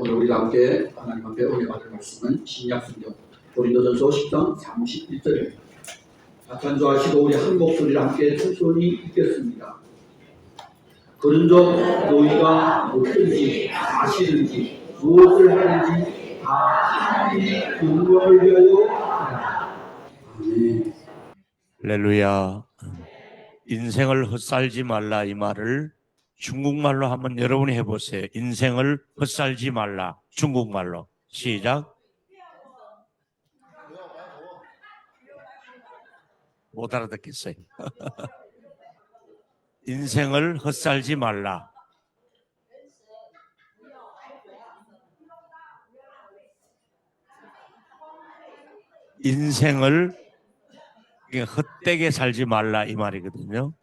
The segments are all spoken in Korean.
오늘 우리가 함께 하나님 앞에 은혜 받을 말씀은 신약성경 고린도전서 10장 31절입니다. 찬조하시고 우리 한 목소리를 함께 천천히 읽겠습니다. 그런즉 너희가 묻든지 아시든지 무엇을 하든지 다 하나님의 영광을 위하여 하라. 아멘. 할렐루야. 인생을 헛살지 말라, 이 말을 중국말로 한번 여러분이 해보세요. 인생을 헛살지 말라. 중국말로 시작. 못 알아듣겠어요. 인생을 헛살지 말라. 인생을 헛되게 살지 말라, 이 말이거든요.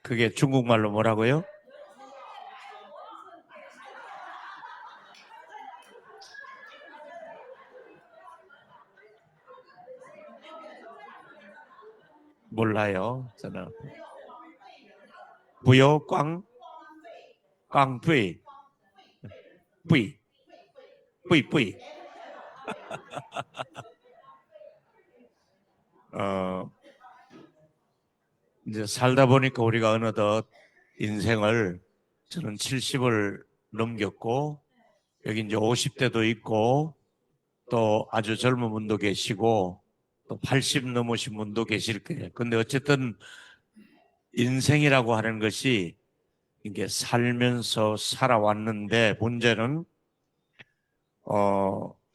그게 중국말로 뭐라고요? 몰라요. 저는 부요 꽝对 뿌이 이제 살다 보니까 우리가 어느덧 인생을, 저는 70을 넘겼고 여기 이제 50대도 있고 또 아주 젊은 분도 계시고 또 80 넘으신 분도 계실 거예요. 근데 어쨌든 인생이라고 하는 것이 이게 살면서 살아왔는데, 문제는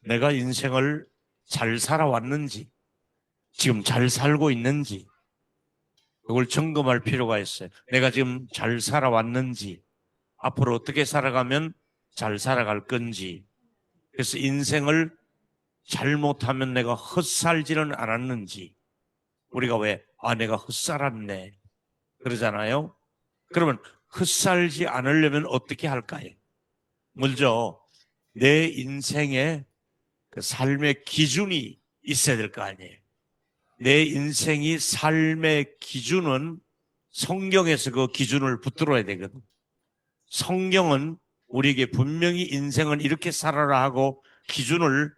내가 인생을 잘 살아왔는지, 지금 잘 살고 있는지, 그걸 점검할 필요가 있어요. 내가 지금 잘 살아왔는지, 앞으로 어떻게 살아가면 잘 살아갈 건지. 그래서 인생을 잘못하면 내가 헛살지는 않았는지. 우리가 왜 내가 헛살았네 그러잖아요. 그러면 헛살지 않으려면 어떻게 할까요? 먼저 내 인생에 그 삶의 기준이 있어야 될 거 아니에요. 내 인생이 삶의 기준은 성경에서 그 기준을 붙들어야 되거든. 성경은 우리에게 분명히 인생은 이렇게 살아라 하고 기준을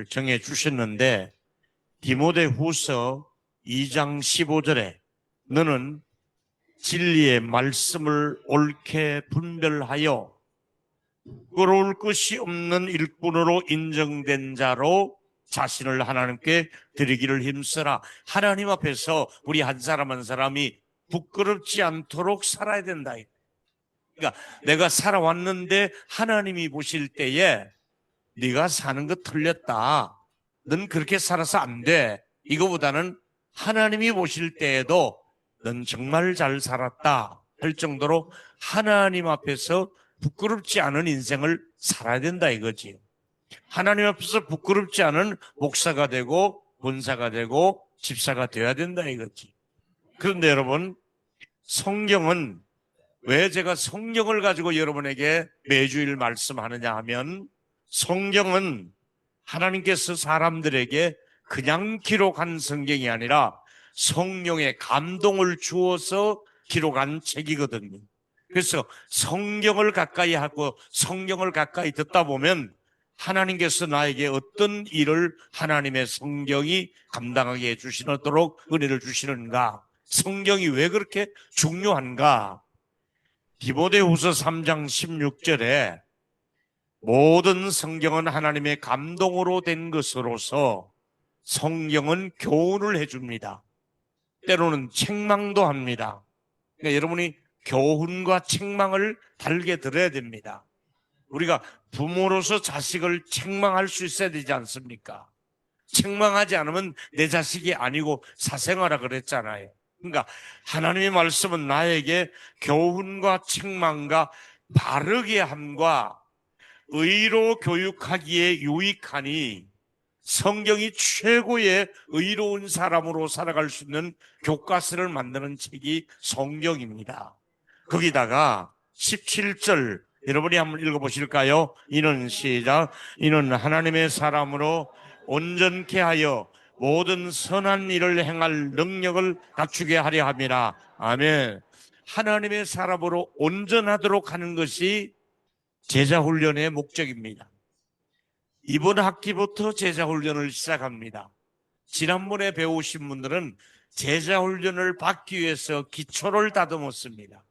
정해 주셨는데, 디모데후서 2장 15절에 너는 진리의 말씀을 옳게 분별하여 부끄러울 것이 없는 일꾼으로 인정된 자로 자신을 하나님께 드리기를 힘쓰라. 하나님 앞에서 우리 한 사람 한 사람이 부끄럽지 않도록 살아야 된다. 그러니까 내가 살아왔는데 하나님이 보실 때에 네가 사는 거 틀렸다, 넌 그렇게 살아서 안 돼, 이거보다는 하나님이 보실 때에도 넌 정말 잘 살았다 할 정도로 하나님 앞에서 부끄럽지 않은 인생을 살아야 된다 이거지. 하나님 앞에서 부끄럽지 않은 목사가 되고 권사가 되고 집사가 되어야 된다 이거지. 그런데 여러분, 성경은, 왜 제가 성경을 가지고 여러분에게 매주일 말씀하느냐 하면, 성경은 하나님께서 사람들에게 그냥 기록한 성경이 아니라 성령의 감동을 주어서 기록한 책이거든요. 그래서 성경을 가까이 하고 성경을 가까이 듣다 보면 하나님께서 나에게 어떤 일을 하나님의 성경이 감당하게 해주시도록 은혜를 주시는가, 성경이 왜 그렇게 중요한가. 디모데후서 3장 16절에 모든 성경은 하나님의 감동으로 된 것으로서 성경은 교훈을 해줍니다. 때로는 책망도 합니다. 그러니까 여러분이 교훈과 책망을 달게 들어야 됩니다. 우리가 부모로서 자식을 책망할 수 있어야 되지 않습니까? 책망하지 않으면 내 자식이 아니고 사생아라 그랬잖아요. 그러니까 하나님의 말씀은 나에게 교훈과 책망과 바르게 함과 의로 교육하기에 유익하니, 성경이 최고의 의로운 사람으로 살아갈 수 있는 교과서를 만드는 책이 성경입니다. 거기다가 17절 여러분이 한번 읽어보실까요? 이는 시작. 이는 하나님의 사람으로 온전케 하여 모든 선한 일을 행할 능력을 갖추게 하려 함이라. 아멘. 하나님의 사람으로 온전하도록 하는 것이 제자훈련의 목적입니다. 이번 학기부터 제자훈련을 시작합니다. 지난번에 배우신 분들은 제자훈련을 받기 위해서 기초를 다듬었습니다.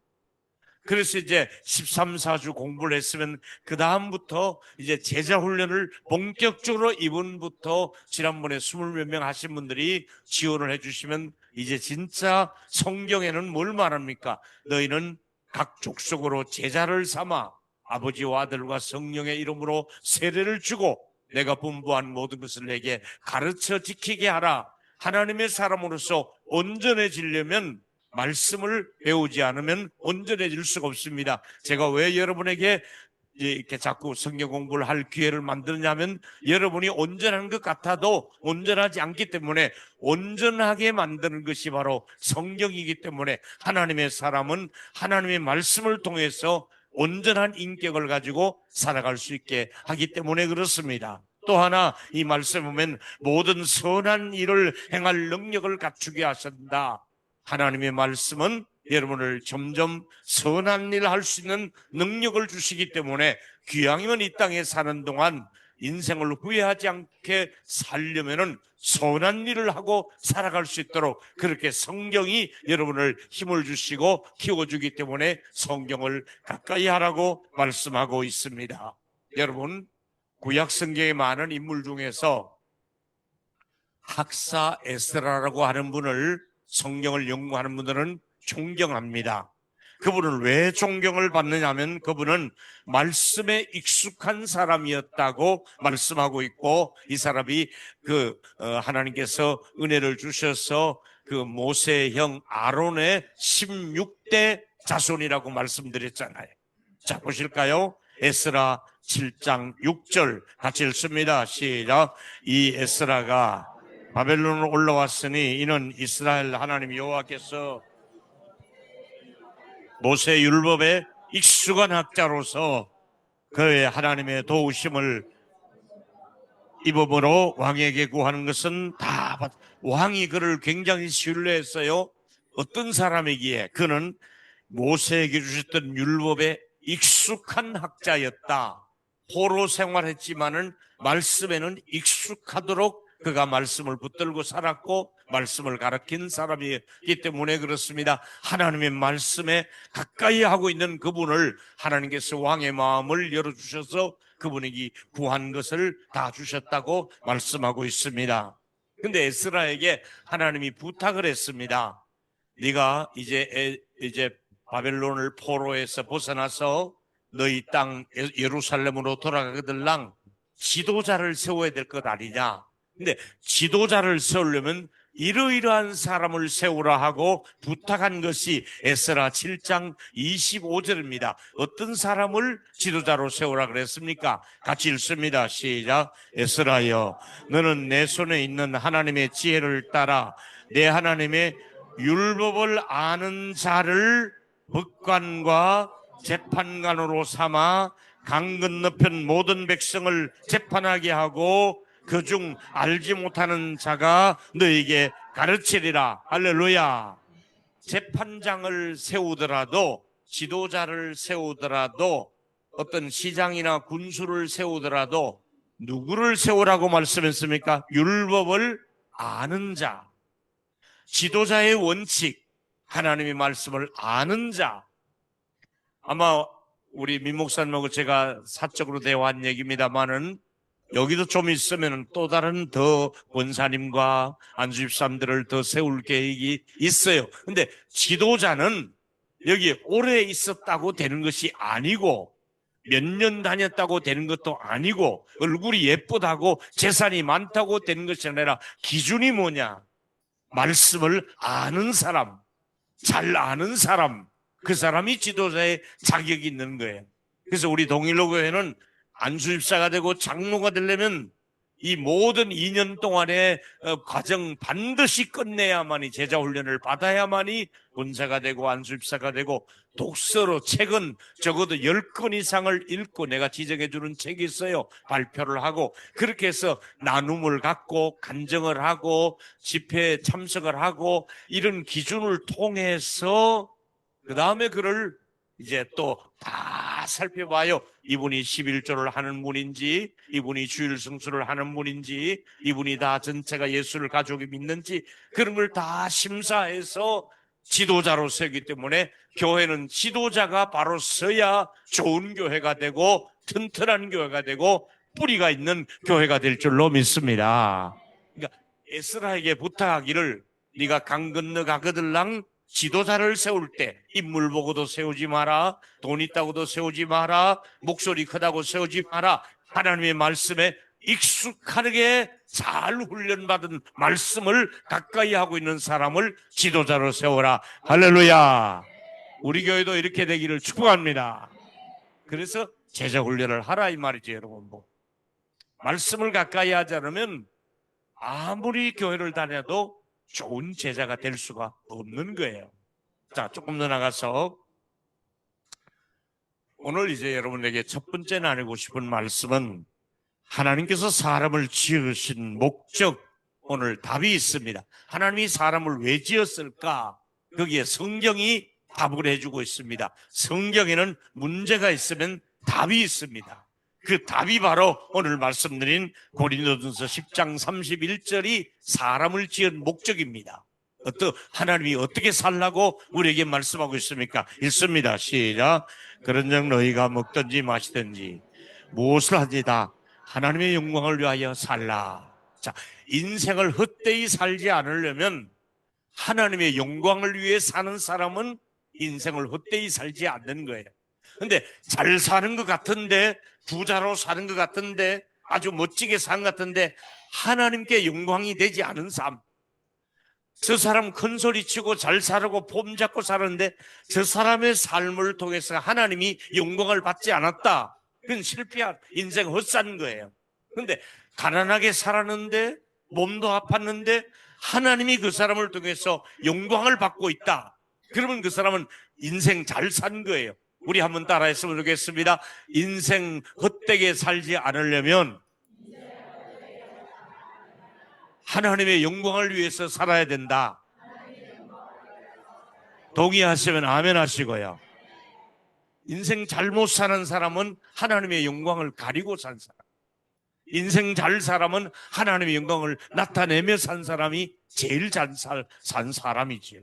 그래서 이제 13, 14주 공부를 했으면 그 다음부터 이제 제자훈련을 본격적으로 이번부터 지난번에 20몇 명 하신 분들이 지원을 해주시면 이제 진짜 성경에는 뭘 말합니까? 너희는 각 족속으로 제자를 삼아 아버지와 아들과 성령의 이름으로 세례를 주고 내가 분부한 모든 것을 내게 가르쳐 지키게 하라. 하나님의 사람으로서 온전해지려면 말씀을 배우지 않으면 온전해질 수가 없습니다. 제가 왜 여러분에게 이렇게 자꾸 성경 공부를 할 기회를 만드냐면 여러분이 온전한 것 같아도 온전하지 않기 때문에 온전하게 만드는 것이 바로 성경이기 때문에 하나님의 사람은 하나님의 말씀을 통해서 온전한 인격을 가지고 살아갈 수 있게 하기 때문에 그렇습니다. 또 하나 이 말씀에 보면 모든 선한 일을 행할 능력을 갖추게 하신다. 하나님의 말씀은 여러분을 점점 선한 일을 할 수 있는 능력을 주시기 때문에 귀양이면 이 땅에 사는 동안 인생을 후회하지 않게 살려면은 선한 일을 하고 살아갈 수 있도록 그렇게 성경이 여러분을 힘을 주시고 키워주기 때문에 성경을 가까이 하라고 말씀하고 있습니다. 여러분, 구약 성경의 많은 인물 중에서 학사 에스라라고 하는 분을 성경을 연구하는 분들은 존경합니다. 그분을 왜 존경을 받느냐면 그분은 말씀에 익숙한 사람이었다고 말씀하고 있고 이 사람이 하나님께서 은혜를 주셔서 그 모세의 형 아론의 16대 자손이라고 말씀드렸잖아요. 자, 보실까요? 에스라 7장 6절 같이 읽습니다. 시작. 이 에스라가 바벨론으로 올라왔으니 이는 이스라엘 하나님 여호와께서 모세 율법에 익숙한 학자로서 그의 하나님의 도우심을 입음으로 왕에게 구하는 것은 다 왕이 그를 굉장히 신뢰했어요. 어떤 사람이기에 그는 모세에게 주셨던 율법에 익숙한 학자였다. 포로 생활했지만은 말씀에는 익숙하도록 그가 말씀을 붙들고 살았고 말씀을 가르친 사람이기 때문에 그렇습니다. 하나님의 말씀에 가까이 하고 있는 그분을 하나님께서 왕의 마음을 열어주셔서 그분에게 구한 것을 다 주셨다고 말씀하고 있습니다. 근데 에스라에게 하나님이 부탁을 했습니다. 네가 이제 바벨론을 포로에서 벗어나서 너희 땅 예루살렘으로 돌아가거들랑 지도자를 세워야 될 것 아니냐. 근데 지도자를 세우려면 이러이러한 사람을 세우라 하고 부탁한 것이 에스라 7장 25절입니다. 어떤 사람을 지도자로 세우라 그랬습니까? 같이 읽습니다. 시작. 에스라여, 너는 내 손에 있는 하나님의 지혜를 따라 내 하나님의 율법을 아는 자를 법관과 재판관으로 삼아 강 건너편 모든 백성을 재판하게 하고 그중 알지 못하는 자가 너에게 가르치리라. 할렐루야. 재판장을 세우더라도 지도자를 세우더라도 어떤 시장이나 군수를 세우더라도 누구를 세우라고 말씀했습니까? 율법을 아는 자. 지도자의 원칙, 하나님의 말씀을 아는 자. 아마 우리 민 목사님하고 제가 사적으로 대화한 얘기입니다만은 여기도 좀 있으면 또 다른 더 권사님과 안수집사님들을 더 세울 계획이 있어요. 근데 지도자는 여기 오래 있었다고 되는 것이 아니고 몇 년 다녔다고 되는 것도 아니고 얼굴이 예쁘다고 재산이 많다고 되는 것이 아니라 기준이 뭐냐? 말씀을 아는 사람, 잘 아는 사람, 그 사람이 지도자의 자격이 있는 거예요. 그래서 우리 동일로교회는 안수집사가 되고 장로가 되려면 이 모든 2년 동안의 과정 반드시 끝내야만이 제자훈련을 받아야만이 권사가 되고 안수집사가 되고 독서로 책은 적어도 10권 이상을 읽고 내가 지정해 주는 책이 있어요. 발표를 하고 그렇게 해서 나눔을 갖고 간증을 하고 집회에 참석을 하고 이런 기준을 통해서 그 다음에 그를 이제 또 다 다 살펴봐요. 이분이 11조를 하는 분인지, 이분이 주일 성수를 하는 분인지, 이분이 다 전체가 예수를 가족이 믿는지, 그런 걸 다 심사해서 지도자로 세우기 때문에 교회는 지도자가 바로 서야 좋은 교회가 되고 튼튼한 교회가 되고 뿌리가 있는 교회가 될 줄로 믿습니다. 그러니까 에스라에게 부탁하기를 네가 강 건너 가거들랑 지도자를 세울 때 인물 보고도 세우지 마라, 돈 있다고도 세우지 마라, 목소리 크다고 세우지 마라. 하나님의 말씀에 익숙하게 잘 훈련받은 말씀을 가까이 하고 있는 사람을 지도자로 세워라. 할렐루야. 우리 교회도 이렇게 되기를 축복합니다. 그래서 제자 훈련을 하라 이 말이죠, 여러분. 말씀을 가까이 하지 않으면 아무리 교회를 다녀도 좋은 제자가 될 수가 없는 거예요. 자, 조금 더 나가서 오늘 이제 여러분에게 첫 번째 나누고 싶은 말씀은 하나님께서 사람을 지으신 목적, 오늘 답이 있습니다. 하나님이 사람을 왜 지었을까? 거기에 성경이 답을 해주고 있습니다. 성경에는 문제가 있으면 답이 있습니다. 그 답이 바로 오늘 말씀드린 고린도전서 10장 31절이 사람을 지은 목적입니다. 하나님이 어떻게 살라고 우리에게 말씀하고 있습니까? 읽습니다. 시작. 그런즉 너희가 먹든지 마시든지 무엇을 하지다 하나님의 영광을 위하여 살라. 자, 인생을 헛되이 살지 않으려면 하나님의 영광을 위해 사는 사람은 인생을 헛되이 살지 않는 거예요. 근데 잘 사는 것 같은데, 부자로 사는 것 같은데, 아주 멋지게 사는 것 같은데 하나님께 영광이 되지 않은 삶, 저 사람 큰 소리 치고 잘 살고 폼 잡고 사는데 저 사람의 삶을 통해서 하나님이 영광을 받지 않았다. 그건 실패한 인생 헛산 거예요. 그런데 가난하게 살았는데 몸도 아팠는데 하나님이 그 사람을 통해서 영광을 받고 있다. 그러면 그 사람은 인생 잘 산 거예요. 우리 한번 따라했으면 좋겠습니다. 인생 헛되게 살지 않으려면 하나님의 영광을 위해서 살아야 된다. 동의하시면 아멘 하시고요. 인생 잘못 사는 사람은 하나님의 영광을 가리고 산 사람, 인생 잘 사람은 하나님의 영광을 나타내며 산 사람이 제일 잘 산 사람이지요.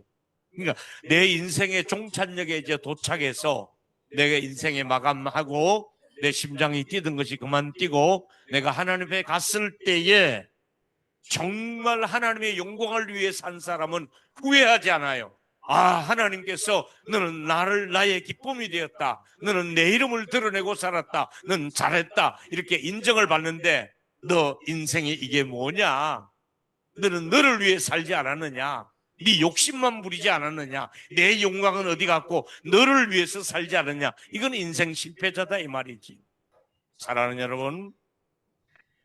그러니까 내 인생의 종착역에 이제 도착해서 내가 인생에 마감하고 내 심장이 뛰던 것이 그만 뛰고 내가 하나님 앞에 갔을 때에 정말 하나님의 영광을 위해 산 사람은 후회하지 않아요. 아, 하나님께서 너는 나의 기쁨이 되었다. 너는 내 이름을 드러내고 살았다. 너는 잘했다. 이렇게 인정을 받는데 너 인생이 이게 뭐냐? 너는 너를 위해 살지 않았느냐? 네 욕심만 부리지 않았느냐? 내 영광은 어디 갔고 너를 위해서 살지 않았냐? 이건 인생 실패자다 이 말이지. 사랑하는 여러분,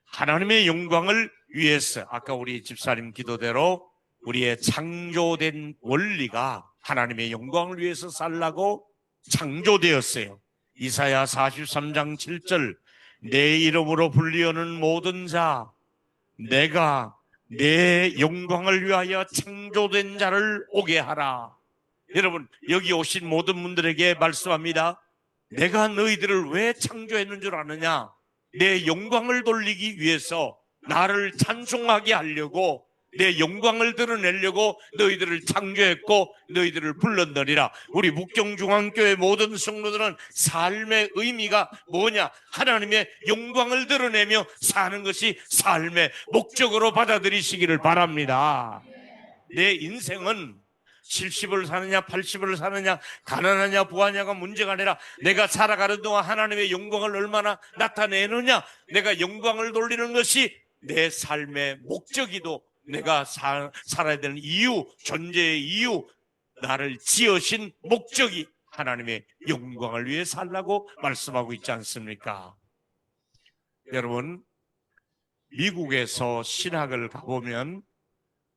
하나님의 영광을 위해서 아까 우리 집사님 기도대로 우리의 창조된 원리가 하나님의 영광을 위해서 살라고 창조되었어요. 이사야 43장 7절 내 이름으로 불리우는 모든 자 내가 내 영광을 위하여 창조된 자를 오게 하라. 여러분, 여기 오신 모든 분들에게 말씀합니다. 내가 너희들을 왜 창조했는 줄 아느냐? 내 영광을 돌리기 위해서 나를 찬송하게 하려고 내 영광을 드러내려고 너희들을 창조했고 너희들을 불렀느니라. 우리 북경중앙교회 모든 성도들은 삶의 의미가 뭐냐? 하나님의 영광을 드러내며 사는 것이 삶의 목적으로 받아들이시기를 바랍니다. 내 인생은 70을 사느냐 80을 사느냐 가난하냐 부하냐가 문제가 아니라 내가 살아가는 동안 하나님의 영광을 얼마나 나타내느냐, 내가 영광을 돌리는 것이 내 삶의 목적이도 내가 살아야 되는 이유, 존재의 이유, 나를 지으신 목적이 하나님의 영광을 위해 살라고 말씀하고 있지 않습니까? 여러분, 미국에서 신학을 가보면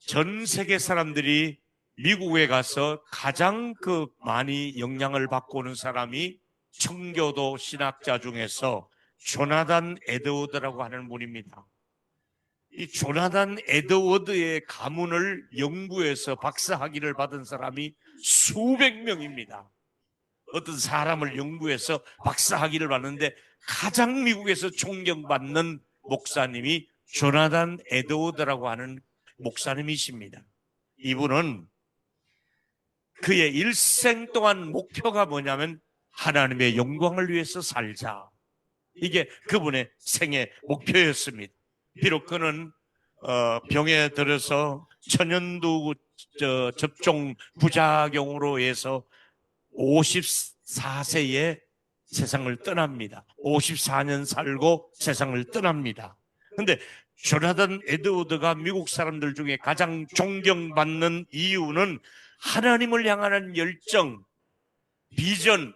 전 세계 사람들이 미국에 가서 가장 많이 영향을 받고 오는 사람이 청교도 신학자 중에서 조나단 에드워드라고 하는 분입니다. 이 조나단 에드워드의 가문을 연구해서 박사학위를 받은 사람이 수백 명입니다. 어떤 사람을 연구해서 박사학위를 받는데 가장 미국에서 존경받는 목사님이 조나단 에드워드라고 하는 목사님이십니다. 이분은 그의 일생 동안 목표가 뭐냐면 하나님의 영광을 위해서 살자. 이게 그분의 생애 목표였습니다. 비록 그는 병에 들어서 천연두 접종 부작용으로 해서 54세에 세상을 떠납니다. 54년 살고 세상을 떠납니다. 그런데 조나단 에드워드가 미국 사람들 중에 가장 존경받는 이유는 하나님을 향하는 열정, 비전,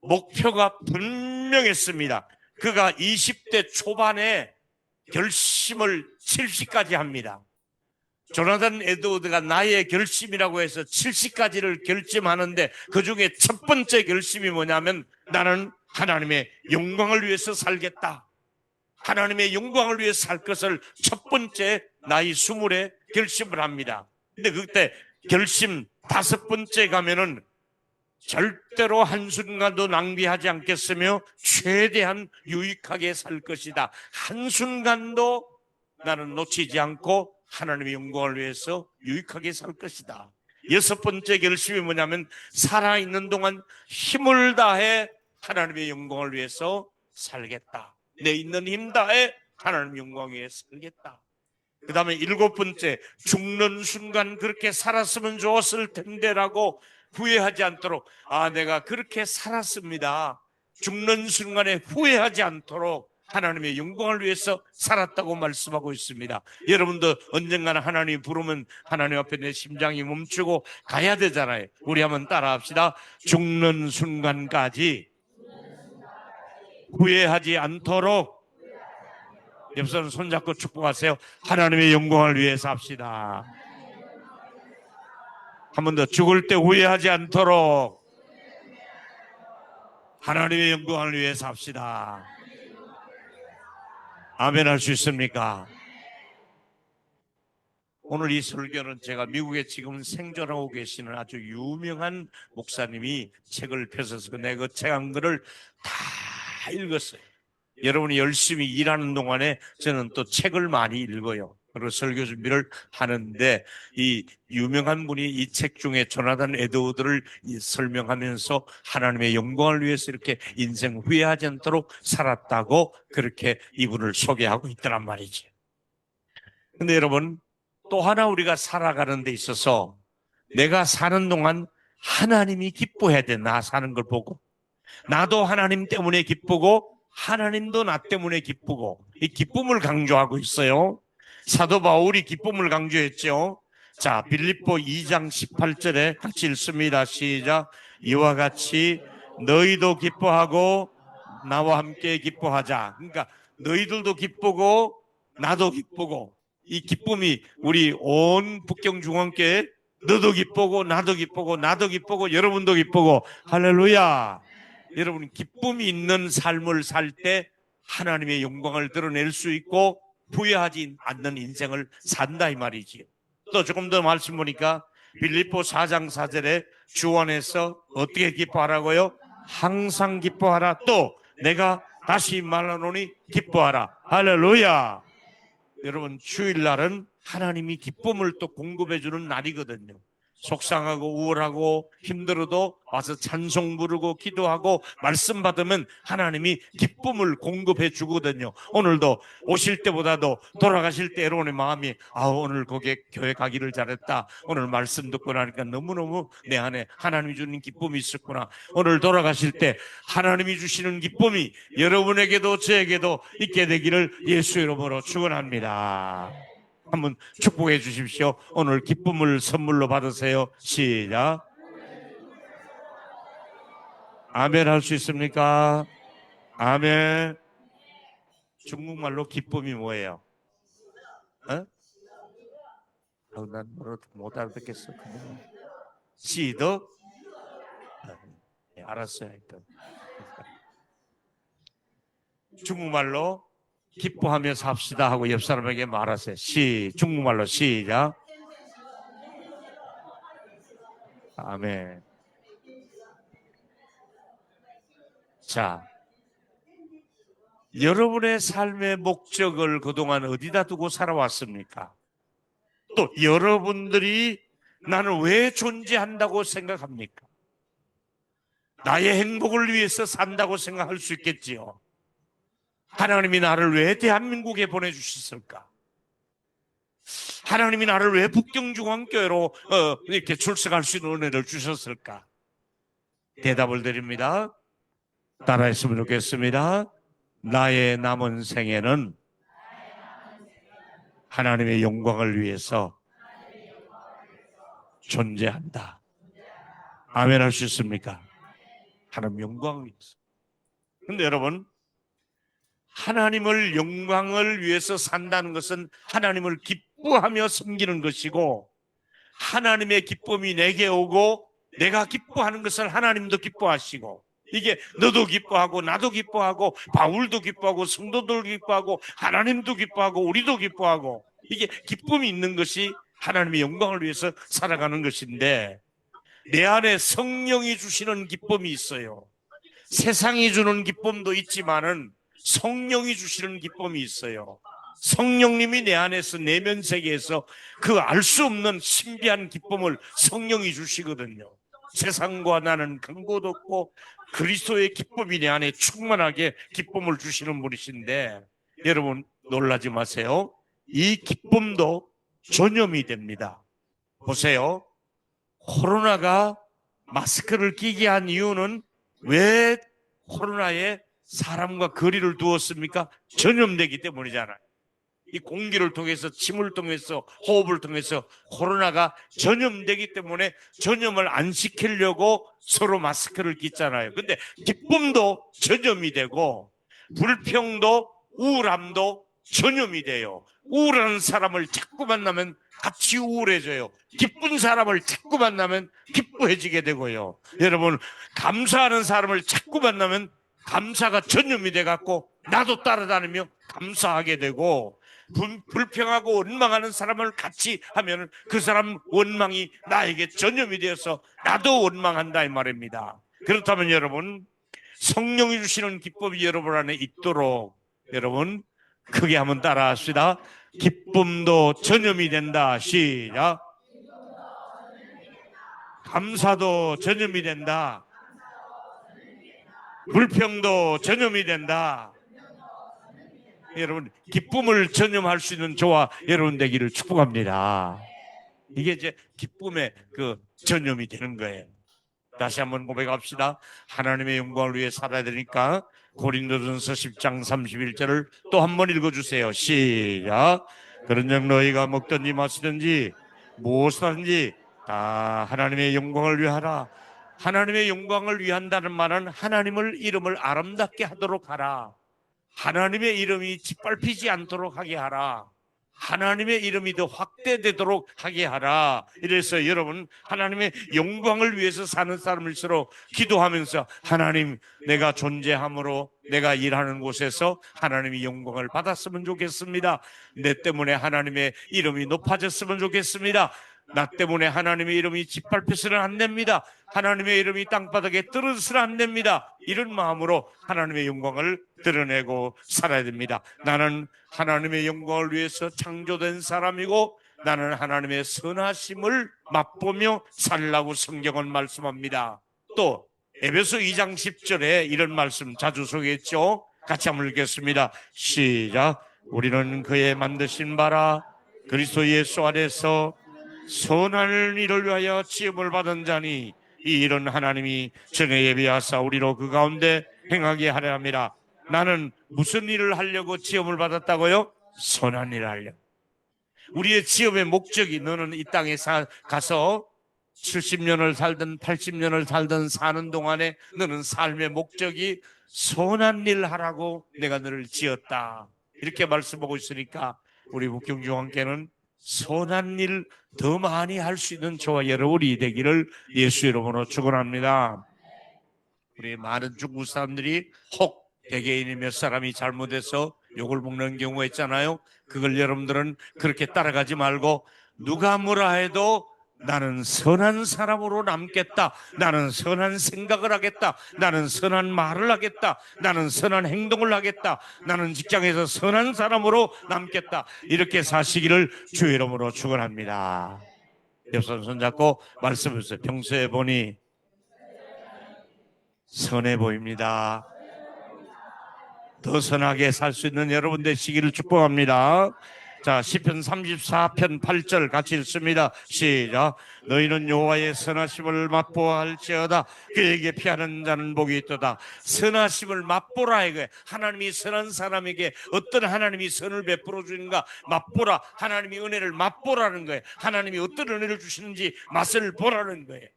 목표가 분명했습니다. 그가 20대 초반에 결심을 70까지 합니다. 조나단 에드워드가 나의 결심이라고 해서 70가지를 결심하는데 그중에 첫 번째 결심이 뭐냐면 나는 하나님의 영광을 위해서 살겠다. 하나님의 영광을 위해서 살 것을 첫 번째 나이 20에 결심을 합니다. 근데 그때 결심 5번째 가면은 절대로 한순간도 낭비하지 않겠으며 최대한 유익하게 살 것이다. 한순간도 나는 놓치지 않고 하나님의 영광을 위해서 유익하게 살 것이다. 6번째 결심이 뭐냐면 살아있는 동안 힘을 다해 하나님의 영광을 위해서 살겠다. 내 있는 힘 다해 하나님의 영광 위해서 살겠다. 그 다음에 7번째, 죽는 순간 그렇게 살았으면 좋았을 텐데라고 후회하지 않도록, 내가 그렇게 살았습니다. 죽는 순간에 후회하지 않도록 하나님의 영광을 위해서 살았다고 말씀하고 있습니다. 여러분도 언젠가는 하나님 부르면 하나님 앞에 내 심장이 멈추고 가야 되잖아요. 우리 한번 따라합시다. 죽는 순간까지 후회하지 않도록. 옆사람 손잡고 축복하세요. 하나님의 영광을 위해서 합시다. 한 번 더. 죽을 때 후회하지 않도록 하나님의 영광을 위해서 합시다. 아멘 할 수 있습니까? 오늘 이 설교는 제가 미국에 지금 생존하고 계시는 아주 유명한 목사님이 책을 펴서서 내가 그 책 한 거를 다 읽었어요. 여러분이 열심히 일하는 동안에 저는 또 책을 많이 읽어요. 그리고 설교 준비를 하는데 이 유명한 분이 이 책 중에 조나단 에드워드를 설명하면서 하나님의 영광을 위해서 이렇게 인생 후회하지 않도록 살았다고 그렇게 이분을 소개하고 있더란 말이죠. 근데 여러분, 또 하나 우리가 살아가는 데 있어서 내가 사는 동안 하나님이 기뻐해야 돼. 나 사는 걸 보고. 나도 하나님 때문에 기쁘고 하나님도 나 때문에 기쁘고, 이 기쁨을 강조하고 있어요. 사도 바울이 기쁨을 강조했죠. 자, 빌립보 2장 18절에 같이 읽습니다. 시작. 이와 같이 너희도 기뻐하고 나와 함께 기뻐하자. 그러니까 너희들도 기쁘고 나도 기쁘고, 이 기쁨이 우리 온 북경중앙교회 너도 기쁘고 나도 기쁘고 나도 기쁘고 여러분도 기쁘고, 할렐루야. 여러분, 기쁨이 있는 삶을 살 때 하나님의 영광을 드러낼 수 있고 후회하지 않는 인생을 산다 이 말이지요. 또 조금 더 말씀 보니까 빌립보 4장 4절에 주 안에서 어떻게 기뻐하라고요? 항상 기뻐하라. 또 내가 다시 말하노니 기뻐하라. 할렐루야. 여러분, 주일날은 하나님이 기쁨을 또 공급해 주는 날이거든요. 속상하고 우울하고 힘들어도 와서 찬송 부르고 기도하고 말씀 받으면 하나님이 기쁨을 공급해 주거든요. 오늘도 오실 때보다도 돌아가실 때 여러분의 마음이 오늘 교회 가기를 잘했다. 오늘 말씀 듣고 나니까 너무너무 내 안에 하나님이 주는 기쁨이 있었구나. 오늘 돌아가실 때 하나님이 주시는 기쁨이 여러분에게도 저에게도 있게 되기를 예수 이름으로 축원합니다. 한번 축복해 주십시오. 오늘 기쁨을 선물로 받으세요. 시작. 아멘 할 수 있습니까? 아멘. 중국말로 기쁨이 뭐예요? 난 못 알아듣겠어. 시더? 알았어요. 일단. 중국말로 기뻐하며 삽시다 하고 옆 사람에게 말하세요. 중국말로 시작. 아멘. 자, 여러분의 삶의 목적을 그동안 어디다 두고 살아왔습니까? 또 여러분들이 나는 왜 존재한다고 생각합니까? 나의 행복을 위해서 산다고 생각할 수 있겠지요. 하나님이 나를 왜 대한민국에 보내주셨을까? 하나님이 나를 왜 북경중앙교회로 이렇게 출석할 수 있는 은혜를 주셨을까? 대답을 드립니다. 따라했으면 좋겠습니다. 나의 남은 생애는 하나님의 영광을 위해서 존재한다. 아멘 할 수 있습니까? 하나님 영광을 위해서. 그런데 여러분, 하나님을 영광을 위해서 산다는 것은 하나님을 기뻐하며 섬기는 것이고, 하나님의 기쁨이 내게 오고 내가 기뻐하는 것을 하나님도 기뻐하시고, 이게 너도 기뻐하고 나도 기뻐하고 바울도 기뻐하고 성도도 기뻐하고 하나님도 기뻐하고 우리도 기뻐하고, 이게 기쁨이 있는 것이 하나님의 영광을 위해서 살아가는 것인데, 내 안에 성령이 주시는 기쁨이 있어요. 세상이 주는 기쁨도 있지만은 성령이 주시는 기쁨이 있어요. 성령님이 내 안에서 내면 세계에서 그 알 수 없는 신비한 기쁨을 성령이 주시거든요. 세상과 나는 근거도 없고 그리스도의 기쁨이 내 안에 충만하게 기쁨을 주시는 분이신데, 여러분 놀라지 마세요. 이 기쁨도 전염이 됩니다. 보세요. 코로나가 마스크를 끼게 한 이유는 왜 코로나에 사람과 거리를 두었습니까? 전염되기 때문이잖아요. 이 공기를 통해서, 침을 통해서, 호흡을 통해서 코로나가 전염되기 때문에 전염을 안 시키려고 서로 마스크를 끼잖아요. 근데 기쁨도 전염이 되고 불평도 우울함도 전염이 돼요. 우울한 사람을 자꾸 만나면 같이 우울해져요. 기쁜 사람을 자꾸 만나면 기뻐해지게 되고요. 여러분, 감사하는 사람을 자꾸 만나면 감사가 전염이 돼갖고 나도 따라다니며 감사하게 되고, 불평하고 원망하는 사람을 같이 하면 그 사람 원망이 나에게 전염이 되어서 나도 원망한다 이 말입니다. 그렇다면 여러분, 성령이 주시는 기쁨이 여러분 안에 있도록 여러분 크게 한번 따라합시다. 기쁨도 전염이 된다. 시작. 감사도 전염이 된다. 불평도 전염이 된다. 여러분, 기쁨을 전염할 수 있는 저와 여러분 되기를 축복합니다. 이게 이제 기쁨의 그 전염이 되는 거예요. 다시 한번 고백합시다. 하나님의 영광을 위해 살아야 되니까 고린도전서 10장 31절을 또 한 번 읽어주세요. 시작. 그런즉 너희가 먹든지 마시든지 무엇하든지 다 하나님의 영광을 위하라. 하나님의 영광을 위한다는 말은 하나님의 이름을 아름답게 하도록 하라. 하나님의 이름이 짓밟히지 않도록 하게 하라. 하나님의 이름이 더 확대되도록 하게 하라. 이래서 여러분, 하나님의 영광을 위해서 사는 사람일수록 기도하면서, 하나님, 내가 존재함으로 내가 일하는 곳에서 하나님의 영광을 받았으면 좋겠습니다. 내 때문에 하나님의 이름이 높아졌으면 좋겠습니다. 나 때문에 하나님의 이름이 짓밟혀서는 안 됩니다. 하나님의 이름이 땅바닥에 떨어져서는 안 됩니다. 이런 마음으로 하나님의 영광을 드러내고 살아야 됩니다. 나는 하나님의 영광을 위해서 창조된 사람이고 나는 하나님의 선하심을 맛보며 살라고 성경은 말씀합니다. 또 에베소 2장 10절에 이런 말씀 자주 소개했죠. 같이 한번 읽겠습니다. 시작. 우리는 그의 만드신 바라 그리스도 예수 안에서 선한 일을 위하여 지음을 받은 자니 이 일은 하나님이 전에 예비하사 우리로 그 가운데 행하게 하려 함이라. 나는 무슨 일을 하려고 지음을 받았다고요? 선한 일을 하려고. 우리의 지음의 목적이, 너는 이 땅에 가서 70년을 살든 80년을 살든 사는 동안에 너는 삶의 목적이 선한 일을 하라고 내가 너를 지었다. 이렇게 말씀하고 있으니까 우리 북경중앙교회는 선한 일 더 많이 할 수 있는 저와 여러분이 되기를 예수 이름으로 축원합니다. 우리 많은 중국 사람들이 혹 개개인이 몇 사람이 잘못해서 욕을 먹는 경우가 있잖아요. 그걸 여러분들은 그렇게 따라가지 말고 누가 뭐라 해도 나는 선한 사람으로 남겠다. 나는 선한 생각을 하겠다. 나는 선한 말을 하겠다. 나는 선한 행동을 하겠다. 나는 직장에서 선한 사람으로 남겠다. 이렇게 사시기를 주의 이름으로 축원합니다. 옆선 손잡고 말씀해주세요. 평소에 보니 선해 보입니다. 더 선하게 살 수 있는 여러분 되시기를 축복합니다. 자, 시편 34편 8절 같이 읽습니다. 시작. 너희는 여호와의 선하심을 맛보아 할지어다. 그에게 피하는 자는 복이 있도다. 선하심을 맛보라 이거예요. 하나님이 선한 사람에게 어떤 하나님이 선을 베풀어 주는가 맛보라. 하나님이 은혜를 맛보라는 거예요. 하나님이 어떤 은혜를 주시는지 맛을 보라는 거예요.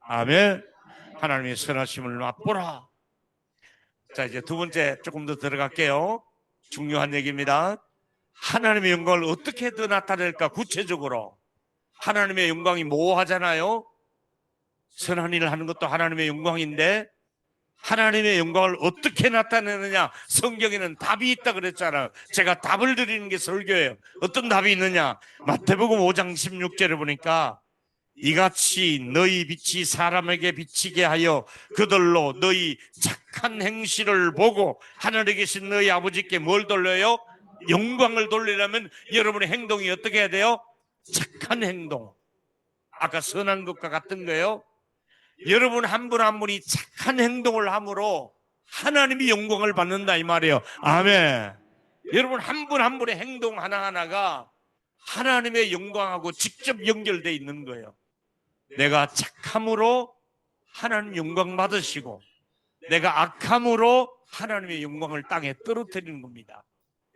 아멘. 하나님의 선하심을 맛보라. 자, 이제 두 번째 조금 더 들어갈게요. 중요한 얘기입니다. 하나님의 영광을 어떻게 더 나타낼까? 구체적으로 하나님의 영광이 모호하잖아요. 선한 일을 하는 것도 하나님의 영광인데 하나님의 영광을 어떻게 나타내느냐? 성경에는 답이 있다 그랬잖아요. 제가 답을 드리는 게 설교예요. 어떤 답이 있느냐? 마태복음 5장 16절에 보니까 이같이 너희 빛이 사람에게 비치게 하여 그들로 너희 착한 행실을 보고 하늘에 계신 너희 아버지께 뭘 돌려요? 영광을 돌리려면 여러분의 행동이 어떻게 해야 돼요? 착한 행동. 아까 선한 것과 같은 거예요. 여러분 한 분 한 분이 착한 행동을 함으로 하나님이 영광을 받는다 이 말이에요. 아멘. 여러분 한 분 한 분의 행동 하나하나가 하나님의 영광하고 직접 연결되어 있는 거예요. 내가 착함으로 하나님 영광 받으시고 내가 악함으로 하나님의 영광을 땅에 떨어뜨리는 겁니다.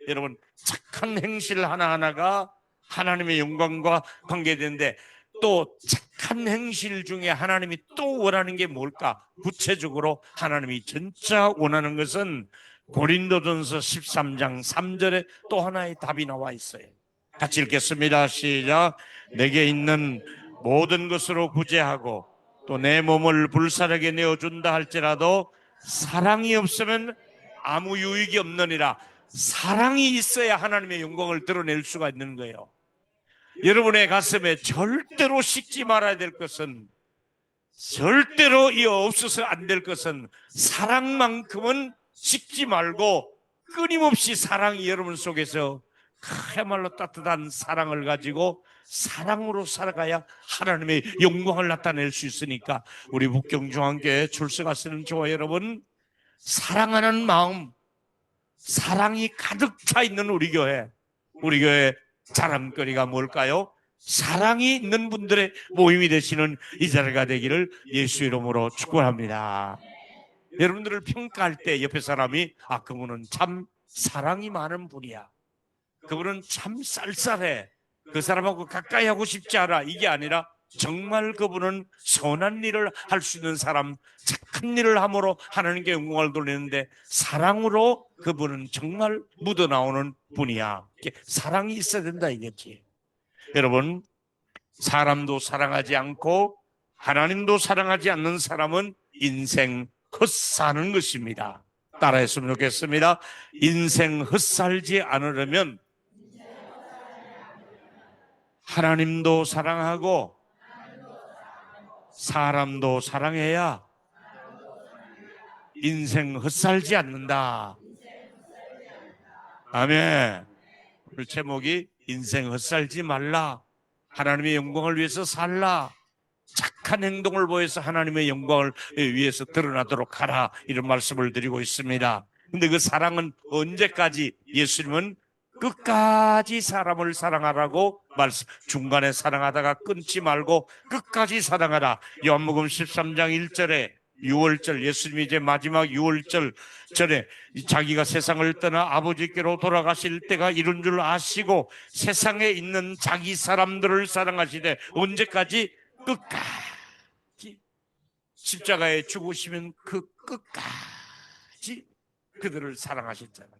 여러분 착한 행실 하나하나가 하나님의 영광과 관계되는데 또 착한 행실 중에 하나님이 또 원하는 게 뭘까? 구체적으로 하나님이 진짜 원하는 것은 고린도전서 13장 3절에 또 하나의 답이 나와 있어요. 같이 읽겠습니다. 시작. 내게 있는 모든 것으로 구제하고 또 내 몸을 불사르게 내어준다 할지라도 사랑이 없으면 아무 유익이 없느니라. 사랑이 있어야 하나님의 영광을 드러낼 수가 있는 거예요. 여러분의 가슴에 절대로 식지 말아야 될 것은, 절대로 없어서 안 될 것은 사랑만큼은 식지 말고 끊임없이 사랑이 여러분 속에서 그야말로 따뜻한 사랑을 가지고 사랑으로 살아가야 하나님의 영광을 나타낼 수 있으니까 우리 북경중앙교회 출석하시는 저와 여러분, 사랑하는 마음, 사랑이 가득 차 있는 우리 교회 자랑거리가 뭘까요? 사랑이 있는 분들의 모임이 되시는 이 자리가 되기를 예수 이름으로 축원합니다. 여러분들을 평가할 때 옆에 사람이 그분은 참 사랑이 많은 분이야, 그분은 참 쌀쌀해, 그 사람하고 가까이 하고 싶지 않아, 이게 아니라 정말 그분은 선한 일을 할 수 있는 사람, 착한 일을 함으로 하나님께 영광을 돌리는데 사랑으로 그분은 정말 묻어나오는 분이야. 사랑이 있어야 된다 이겠지. 여러분, 사람도 사랑하지 않고 하나님도 사랑하지 않는 사람은 인생 헛사는 것입니다. 따라했으면 좋겠습니다. 인생 헛살지 않으려면 하나님도 사랑하고 사람도 사랑해야 인생 헛살지 않는다. 아멘. 오늘 제목이 인생 헛살지 말라. 하나님의 영광을 위해서 살라. 착한 행동을 보여서 하나님의 영광을 위해서 드러나도록 하라. 이런 말씀을 드리고 있습니다. 근데 그 사랑은 언제까지? 예수님은 끝까지 사람을 사랑하라고 말씀, 중간에 사랑하다가 끊지 말고 끝까지 사랑하라. 요한복음 13장 1절에 6월절, 예수님이 이제 마지막 6월절 전에 자기가 세상을 떠나 아버지께로 돌아가실 때가 이른 줄 아시고 세상에 있는 자기 사람들을 사랑하시되 언제까지? 끝까지. 십자가에 죽으시면 그 끝까지 그들을 사랑하셨잖아요.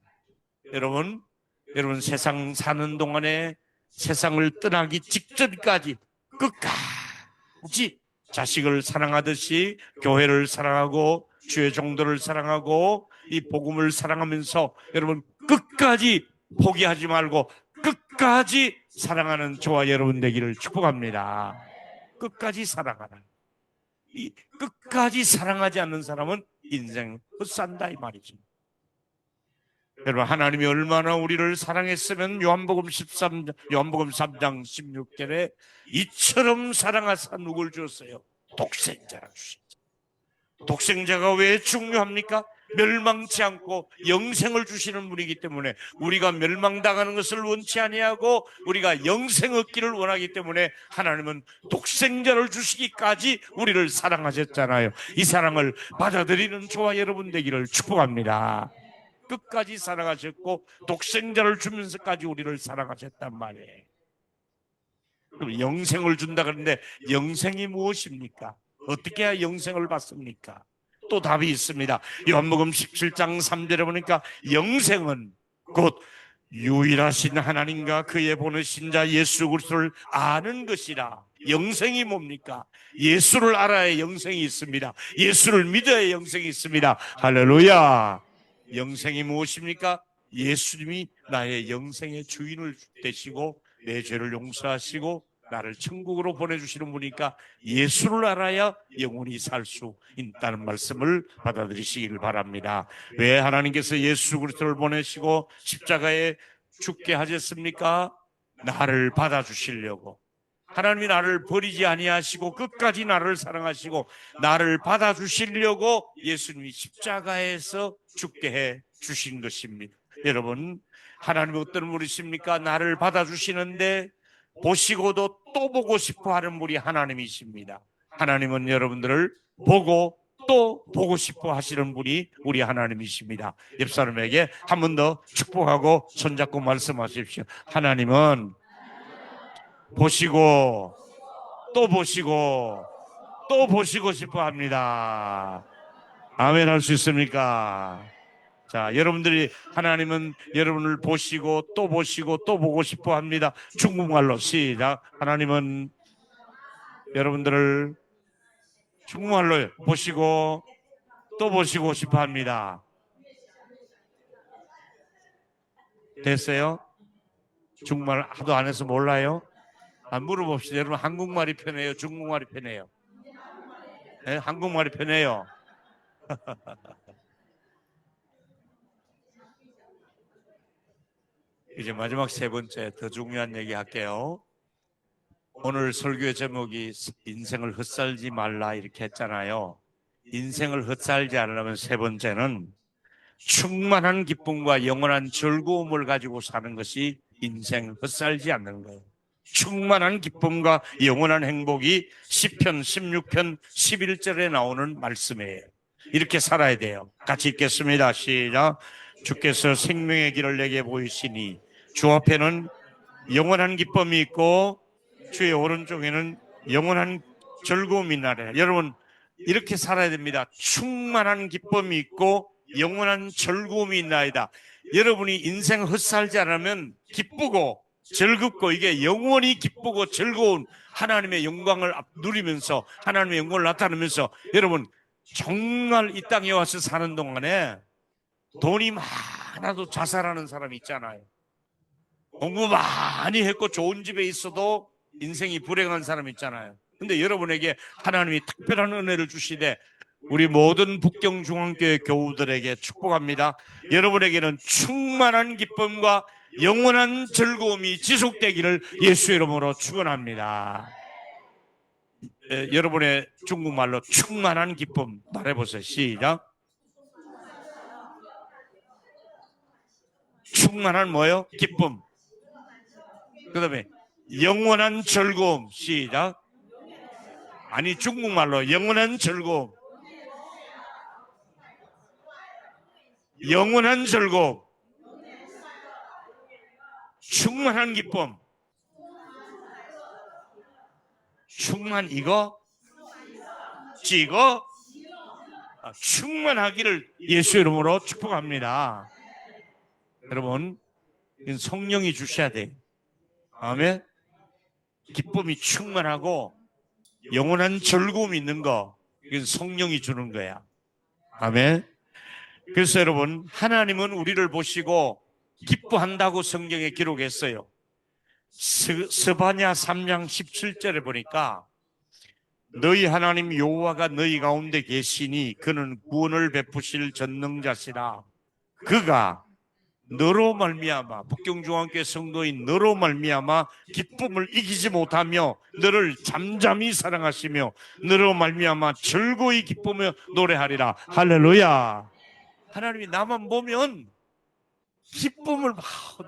여러분 세상 사는 동안에 세상을 떠나기 직전까지 끝까지 자식을 사랑하듯이 교회를 사랑하고 주의 종들을 사랑하고 이 복음을 사랑하면서 여러분 끝까지 포기하지 말고 끝까지 사랑하는 저와 여러분 되기를 축복합니다. 끝까지 사랑하라. 이 끝까지 사랑하지 않는 사람은 인생 헛산다 이 말이죠. 여러분, 하나님이 얼마나 우리를 사랑했으면 요한복음 3장 16절에 이처럼 사랑하사 누굴 주었어요? 독생자를 주셨죠. 독생자가 왜 중요합니까? 멸망치 않고 영생을 주시는 분이기 때문에, 우리가 멸망당하는 것을 원치 아니하고 우리가 영생 얻기를 원하기 때문에 하나님은 독생자를 주시기까지 우리를 사랑하셨잖아요. 이 사랑을 받아들이는 저와 여러분 되기를 축복합니다. 끝까지 사랑하셨고 독생자를 주면서까지 우리를 사랑하셨단 말이에요. 그럼 영생을 준다 그러는데 영생이 무엇입니까? 어떻게 해야 영생을 받습니까? 또 답이 있습니다. 요한복음 17장 3절에 보니까 영생은 곧 유일하신 하나님과 그의 보내신 자 예수 그리스도를 아는 것이라. 영생이 뭡니까? 예수를 알아야 영생이 있습니다. 예수를 믿어야 영생이 있습니다. 할렐루야. 영생이 무엇입니까? 예수님이 나의 영생의 주인을 되시고 내 죄를 용서하시고 나를 천국으로 보내주시는 분이니까 예수를 알아야 영원히 살 수 있다는 말씀을 받아들이시길 바랍니다. 왜 하나님께서 예수 그리스도를 보내시고 십자가에 죽게 하셨습니까? 나를 받아주시려고. 하나님이 나를 버리지 아니하시고 끝까지 나를 사랑하시고 나를 받아주시려고 예수님이 십자가에서 죽게 해 주신 것입니다. 여러분, 하나님이 어떤 분이십니까? 나를 받아주시는데 보시고도 또 보고 싶어 하는 분이 하나님이십니다. 하나님은 여러분들을 보고 또 보고 싶어 하시는 분이 우리 하나님이십니다. 옆 사람에게 한 번 더 축복하고 손잡고 말씀하십시오. 하나님은 보시고 또 보시고 또 보시고 싶어 합니다. 아멘 할 수 있습니까? 자, 여러분들이 하나님은 여러분을 보시고 또 보시고 또 보고 싶어 합니다. 중국말로 시작. 하나님은 여러분들을 중국말로 보시고 또 보시고 싶어 합니다. 됐어요? 중국말 하도 안 해서 몰라요? 물어봅시다. 여러분, 한국말이 편해요? 중국말이 편해요? 네? 한국말이 편해요. 이제 마지막 세 번째 더 중요한 얘기 할게요. 오늘 설교의 제목이 인생을 헛살지 말라 이렇게 했잖아요. 인생을 헛살지 않으려면 세 번째는 충만한 기쁨과 영원한 즐거움을 가지고 사는 것이 인생 헛살지 않는 거예요. 충만한 기쁨과 영원한 행복이 시편 16편 11절에 나오는 말씀이에요. 이렇게 살아야 돼요. 같이 읽겠습니다. 시작. 주께서 생명의 길을 내게 보이시니 주 앞에는 영원한 기쁨이 있고 주의 오른쪽에는 영원한 즐거움이 있나래. 여러분, 이렇게 살아야 됩니다. 충만한 기쁨이 있고 영원한 즐거움이 있나이다. 여러분이 인생 헛살지 않으면 기쁘고 즐겁고 이게 영원히 기쁘고 즐거운 하나님의 영광을 누리면서 하나님의 영광을 나타내면서 여러분 정말 이 땅에 와서 사는 동안에 돈이 많아도 자살하는 사람이 있잖아요. 공부 많이 했고 좋은 집에 있어도 인생이 불행한 사람 있잖아요. 근데 여러분에게 하나님이 특별한 은혜를 주시되 우리 모든 북경중앙교회 교우들에게 축복합니다. 여러분에게는 충만한 기쁨과 영원한 즐거움이 지속되기를 예수 이름으로 축원합니다. 여러분의 중국말로 충만한 기쁨 말해보세요. 시작. 충만한 뭐요? 기쁨. 그 다음에 영원한 즐거움. 시작. 아니 중국말로 영원한 즐거움. 영원한 즐거움. 충만한 기쁨. 충만 이거 이거 충만하기를 예수 이름으로 축복합니다. 여러분, 이건 성령이 주셔야 돼요. 아멘. 기쁨이 충만하고 영원한 즐거움이 있는 거, 이건 성령이 주는 거야. 아멘. 그래서 여러분, 하나님은 우리를 보시고 기뻐한다고 성경에 기록했어요. 스바냐 3장 17절에 보니까 너희 하나님 여호와가 너희 가운데 계시니 그는 구원을 베푸실 전능자시라. 그가 너로 말미암아 북경중앙교회 성도인 너로 말미암아 기쁨을 이기지 못하며 너를 잠잠히 사랑하시며 너로 말미암아 즐거이 기쁘며 노래하리라. 할렐루야. 하나님이 나만 보면 기쁨을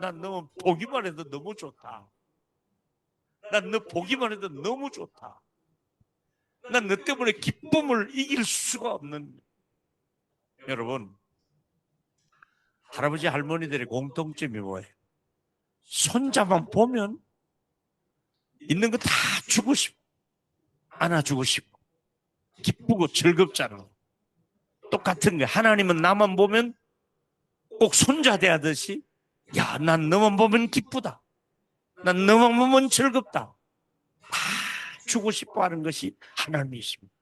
난 너무 보기만 해도 너무 좋다. 난 너 보기만 해도 너무 좋다. 난 너 때문에 기쁨을 이길 수가 없는. 여러분, 할아버지 할머니들의 공통점이 뭐예요? 손자만 보면 있는 거 다 주고 싶고 안아주고 싶고 기쁘고 즐겁잖아. 똑같은 거야. 하나님은 나만 보면 꼭 손자 대하듯이 야, 난 너만 보면 기쁘다. 난 너만 보면 즐겁다. 다 주고 싶어 하는 것이 하나님이십니다.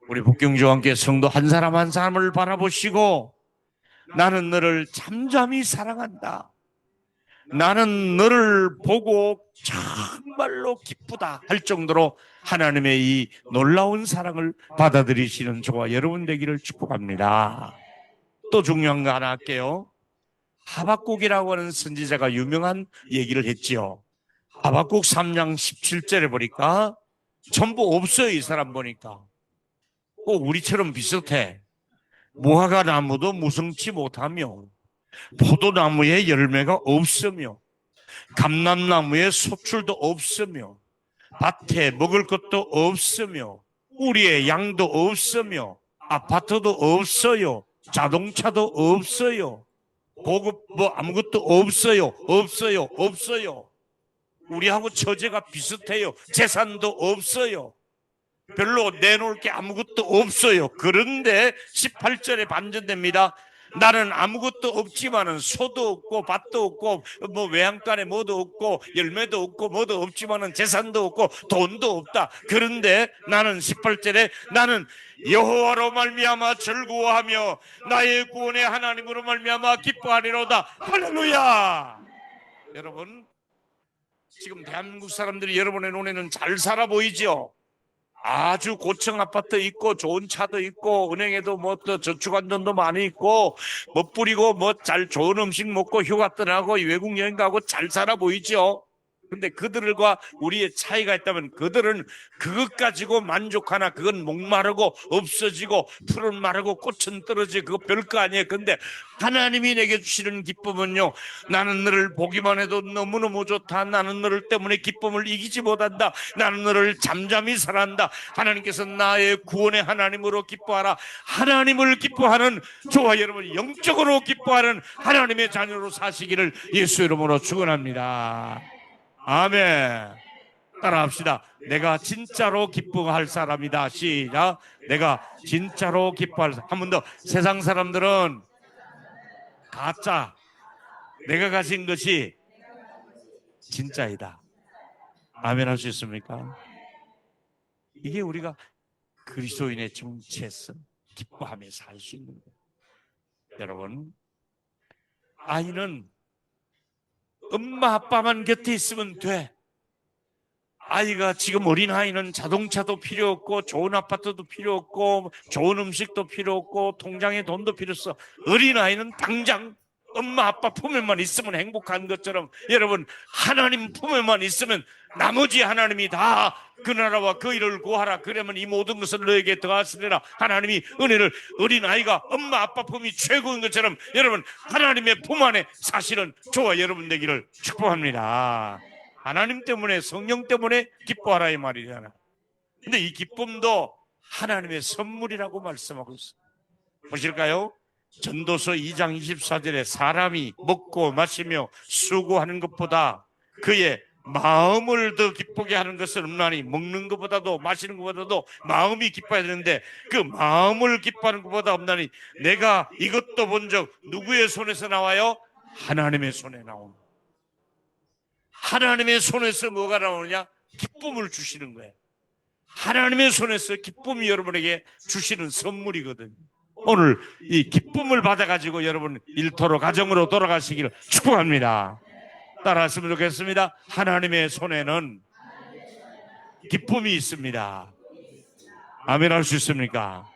우리 북경중앙교회 성도 한 사람 한 사람을 바라보시고 나는 너를 잠잠히 사랑한다. 나는 너를 보고 정말로 기쁘다 할 정도로 하나님의 이 놀라운 사랑을 받아들이시는 저와 여러분 되기를 축복합니다. 또 중요한 거 하나 할게요. 하박국이라고 하는 선지자가 유명한 얘기를 했지요. 하박국 3장 17절에 보니까 전부 없어요. 이 사람 보니까 꼭 우리처럼 비슷해. 무화과 나무도 무성치 못하며 포도나무에 열매가 없으며 감람나무에 소출도 없으며 밭에 먹을 것도 없으며 우리의 양도 없으며 아파트도 없어요. 자동차도 없어요. 보급 아무것도 없어요. 없어요. 우리하고 처제가 비슷해요. 재산도 없어요. 별로 내놓을 게 아무것도 없어요. 그런데 18절에 반전됩니다. 나는 아무것도 없지만은 소도 없고 밭도 없고 뭐 외양간에 뭐도 없고 열매도 없고 뭐도 없지만은 재산도 없고 돈도 없다. 그런데 나는 18절에 나는 여호와로 말미암아 즐거워하며 나의 구원의 하나님으로 말미암아 기뻐하리로다. 할렐루야. 여러분, 지금 대한민국 사람들이 여러분의 눈에는 잘 살아 보이죠? 아주 고층 아파트 있고 좋은 차도 있고 은행에도 뭐 또 저축안전도 많이 있고 멋부리고 뭐 잘 좋은 음식 먹고 휴가 떠나고 외국 여행 가고 잘 살아 보이죠. 근데 그들과 우리의 차이가 있다면 그들은 그것 가지고 만족하나 그건 목마르고 없어지고 풀은 마르고 꽃은 떨어지고 그거 별거 아니에요. 근데 하나님이 내게 주시는 기쁨은요, 나는 너를 보기만 해도 너무너무 좋다. 나는 너를 때문에 기쁨을 이기지 못한다. 나는 너를 잠잠히 사랑한다. 하나님께서 나의 구원의 하나님으로 기뻐하라. 하나님을 기뻐하는 저와 여러분 영적으로 기뻐하는 하나님의 자녀로 사시기를 예수 이름으로 축원합니다. 아멘. 따라합시다. 내가 진짜로 기뻐할 사람이다. 시작. 내가 진짜로 기뻐할 사람. 한 번 더. 세상 사람들은 가짜. 내가 가진 것이 진짜이다. 아멘 할 수 있습니까? 이게 우리가 그리스도인의 정체성, 기뻐하며 살 수 있는 거예요. 여러분, 아이는 엄마 아빠만 곁에 있으면 돼. 아이가 지금 어린아이는 자동차도 필요 없고 좋은 아파트도 필요 없고 좋은 음식도 필요 없고 통장에 돈도 필요 없어. 어린아이는 당장 엄마 아빠 품에만 있으면 행복한 것처럼 여러분, 하나님 품에만 있으면 나머지 하나님이 다 그 나라와 그 일을 구하라. 그러면 이 모든 것을 너에게 더하시리라. 하나님이 은혜를, 어린아이가 엄마 아빠 품이 최고인 것처럼 여러분, 하나님의 품 안에 사실은 저와 여러분 되기를 축복합니다. 하나님 때문에, 성령 때문에 기뻐하라 이 말이잖아. 근데 이 기쁨도 하나님의 선물이라고 말씀하고 있어요. 보실까요? 전도서 2장 24절에 사람이 먹고 마시며 수고하는 것보다 그의 마음을 더 기쁘게 하는 것은 없나니, 먹는 것보다도 마시는 것보다도 마음이 기뻐야 되는데 그 마음을 기뻐하는 것보다 없나니, 내가 이것도 본 적 누구의 손에서 나와요? 하나님의 손에 나옵니다. 하나님의 손에서 뭐가 나오느냐? 기쁨을 주시는 거예요. 하나님의 손에서 기쁨이 여러분에게 주시는 선물이거든요. 오늘 이 기쁨을 받아가지고 여러분 일터로, 가정으로 돌아가시기를 축복합니다. 따라하시면 좋겠습니다. 하나님의 손에는 기쁨이 있습니다. 아멘 할 수 있습니까?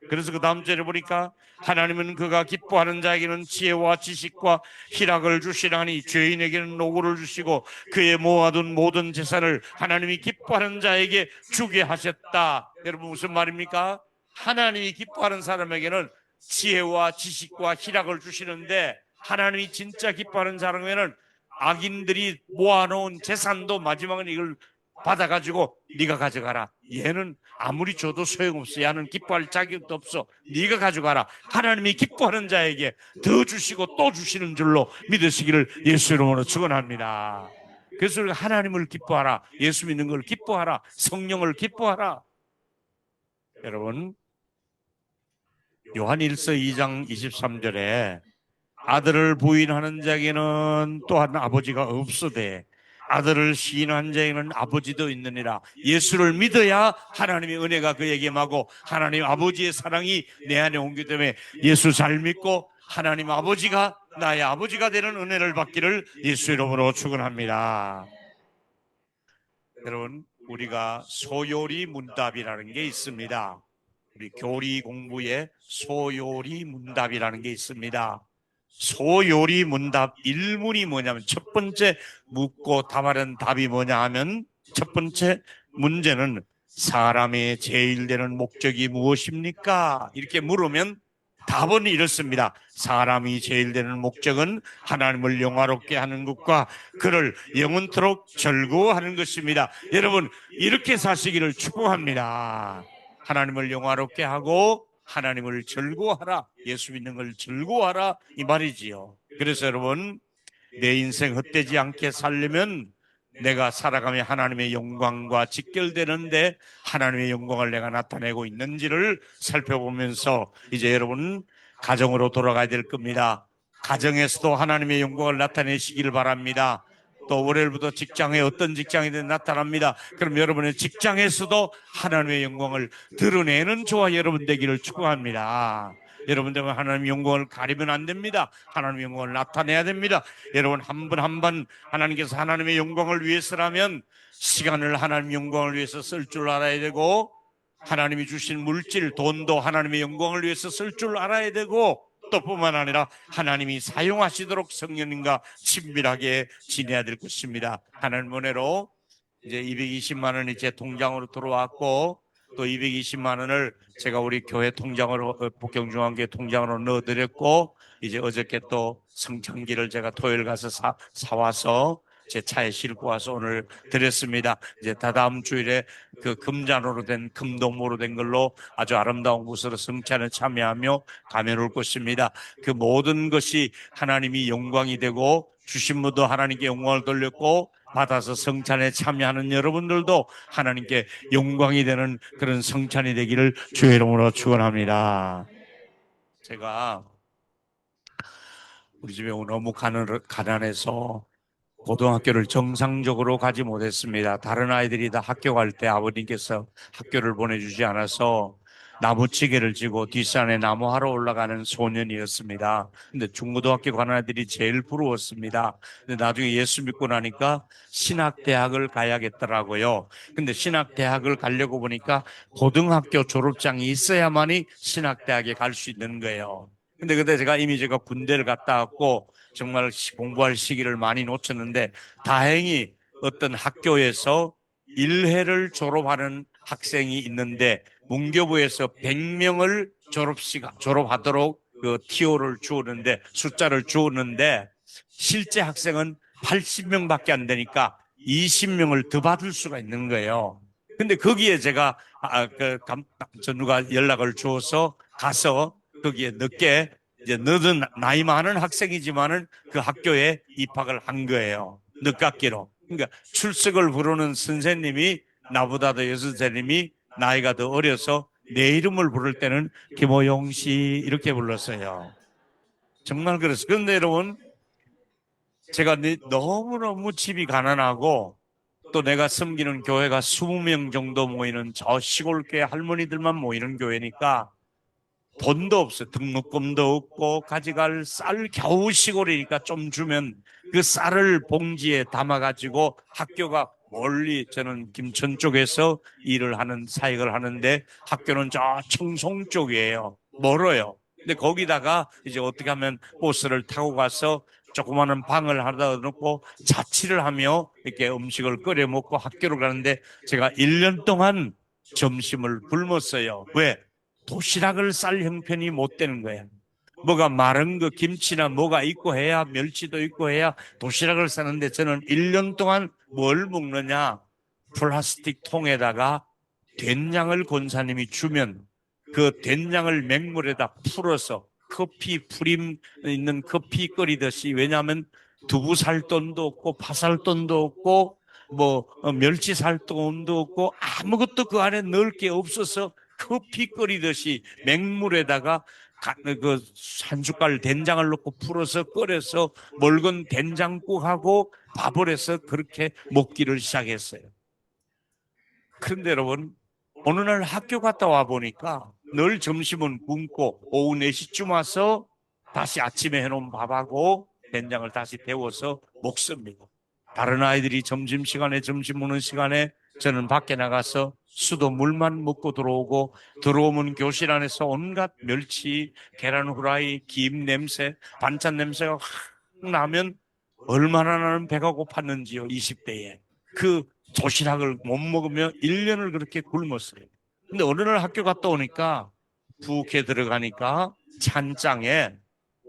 그래서 그 다음 절에 보니까 하나님은 그가 기뻐하는 자에게는 지혜와 지식과 희락을 주시라니 죄인에게는 노고를 주시고 그의 모아둔 모든 재산을 하나님이 기뻐하는 자에게 주게 하셨다. 여러분 무슨 말입니까? 하나님이 기뻐하는 사람에게는 지혜와 지식과 희락을 주시는데 하나님이 진짜 기뻐하는 사람에게는 악인들이 모아놓은 재산도 마지막은 이걸 받아가지고 네가 가져가라. 얘는 아무리 줘도 소용없어. 얘는 기뻐할 자격도 없어. 네가 가져가라. 하나님이 기뻐하는 자에게 더 주시고 또 주시는 줄로 믿으시기를 예수 이름으로 축원합니다. 그래서 우리가 하나님을 기뻐하라. 예수 믿는 걸 기뻐하라. 성령을 기뻐하라. 여러분 요한 1서 2장 23절에 아들을 부인하는 자에게는 또한 아버지가 없으되 아들을 시인한 자에게는 아버지도 있느니라. 예수를 믿어야 하나님의 은혜가 그에게 임하고 하나님 아버지의 사랑이 내 안에 옮기 때문에 예수 잘 믿고 하나님 아버지가 나의 아버지가 되는 은혜를 받기를 예수 이름으로 축원합니다. 여러분 우리가 소요리 문답이라는 게 있습니다. 우리 교리 공부에 소요리 문답이라는 게 있습니다. 소요리 문답 1문이 뭐냐면 첫 번째 묻고 답하는 답이 뭐냐 하면 첫 번째 문제는 사람의 제일 되는 목적이 무엇입니까? 이렇게 물으면 답은 이렇습니다. 사람이 제일 되는 목적은 하나님을 영화롭게 하는 것과 그를 영원토록 즐거워하는 것입니다. 여러분 이렇게 사시기를 축복합니다. 하나님을 영화롭게 하고 하나님을 즐거워하라. 예수 믿는 걸 즐거워하라 이 말이지요. 그래서 여러분 내 인생 헛되지 않게 살려면 내가 살아가며 하나님의 영광과 직결되는데 하나님의 영광을 내가 나타내고 있는지를 살펴보면서 이제 여러분 가정으로 돌아가야 될 겁니다. 가정에서도 하나님의 영광을 나타내시기를 바랍니다. 또 월요일부터 직장에 어떤 직장이든 나타납니다. 그럼 여러분의 직장에서도 하나님의 영광을 드러내는 저와 여러분 되기를 축복합니다. 여러분들은 하나님의 영광을 가리면 안 됩니다. 하나님의 영광을 나타내야 됩니다. 여러분 한 분 한 분 하나님께서 하나님의 영광을 위해서라면 시간을 하나님의 영광을 위해서 쓸 줄 알아야 되고 하나님이 주신 물질, 돈도 하나님의 영광을 위해서 쓸 줄 알아야 되고 또 뿐만 아니라 하나님이 사용하시도록 성령님과 친밀하게 지내야 될 것입니다. 하나님 은혜로 이제 220만 원이 제 통장으로 들어왔고 또 220만 원을 제가 우리 교회 통장으로 복경중앙교회 통장으로 넣어드렸고 이제 어저께 또 성찬기를 제가 토요일 가서 사와서 제 차에 싣고 와서 오늘 드렸습니다. 이제 다다음 주일에 그 금잔으로 된 금동모로 된 걸로 아주 아름다운 곳으로 성찬에 참여하며 가면 올 것입니다. 그 모든 것이 하나님이 영광이 되고 주신 분도 하나님께 영광을 돌렸고 받아서 성찬에 참여하는 여러분들도 하나님께 영광이 되는 그런 성찬이 되기를 주의 이름으로 축원합니다. 제가 우리 집에 너무 가난해서 고등학교를 정상적으로 가지 못했습니다. 다른 아이들이 다 학교 갈 때 아버님께서 학교를 보내주지 않아서 나무치개를 쥐고 뒷산에 나무하러 올라가는 소년이었습니다. 근데 중고등학교 가는 아이들이 제일 부러웠습니다. 근데 나중에 예수 믿고 나니까 신학대학을 가야겠더라고요. 근데 신학대학을 가려고 보니까 고등학교 졸업장이 있어야만이 신학대학에 갈 수 있는 거예요. 근데 그때 제가 군대를 갔다 왔고 정말 공부할 시기를 많이 놓쳤는데 다행히 어떤 학교에서 1회를 졸업하는 학생이 있는데 문교부에서 100명을 졸업하도록 그 TO를 주었는데 숫자를 주었는데 실제 학생은 80명밖에 안 되니까 20명을 더 받을 수가 있는 거예요. 근데 거기에 제가 누가 연락을 주어서 가서 거기에 늦게 이제 늦은 나이 많은 학생이지만은 그 학교에 입학을 한 거예요. 늦깎이로. 그러니까 출석을 부르는 선생님이 나보다도 여선생님이 나이가 더 어려서 내 이름을 부를 때는 김호용 씨 이렇게 불렀어요. 정말 그랬어요. 그런데 여러분 제가 너무너무 집이 가난하고 또 내가 섬기는 교회가 20명 정도 모이는 저 시골교회 할머니들만 모이는 교회니까 돈도 없어요. 등록금도 없고 가져갈 쌀 겨우 시골이니까 좀 주면 그 쌀을 봉지에 담아가지고 학교가 멀리 저는 김천 쪽에서 일을 하는 사역을 하는데 학교는 저 청송 쪽이에요. 멀어요. 근데 거기다가 이제 어떻게 하면 버스를 타고 가서 조그마한 방을 하나 놓고 자취를 하며 이렇게 음식을 끓여 먹고 학교를 가는데 제가 1년 동안 점심을 굶었어요. 왜? 도시락을 쌀 형편이 못 되는 거야. 뭐가 마른 거 김치나 뭐가 있고 해야 멸치도 있고 해야 도시락을 싸는데 저는 1년 동안 뭘 먹느냐? 플라스틱 통에다가 된장을 권사님이 주면 그 된장을 맹물에다 풀어서 커피 프림 있는 커피 끓이듯이, 왜냐하면 두부 살 돈도 없고 파살 돈도 없고 뭐 멸치 살 돈도 없고 아무것도 그 안에 넣을 게 없어서 커피 끓이듯이 맹물에다가 그 한 숟갈 된장을 넣고 풀어서 끓여서 멀건 된장국하고 밥을 해서 그렇게 먹기를 시작했어요. 그런데 여러분, 어느 날 학교 갔다 와 보니까 늘 점심은 굶고 오후 4시쯤 와서 다시 아침에 해놓은 밥하고 된장을 다시 데워서 먹습니다. 다른 아이들이 점심시간에 점심 먹는 시간에 저는 밖에 나가서 수도 물만 먹고 들어오고, 들어오면 교실 안에서 온갖 멸치, 계란 후라이, 김 냄새, 반찬 냄새가 확 나면 얼마나 나는 배가 고팠는지요. 20대에 그 도시락을 못 먹으며 1년을 그렇게 굶었어요. 근데 어느 날 학교 갔다 오니까 부엌에 들어가니까 찬장에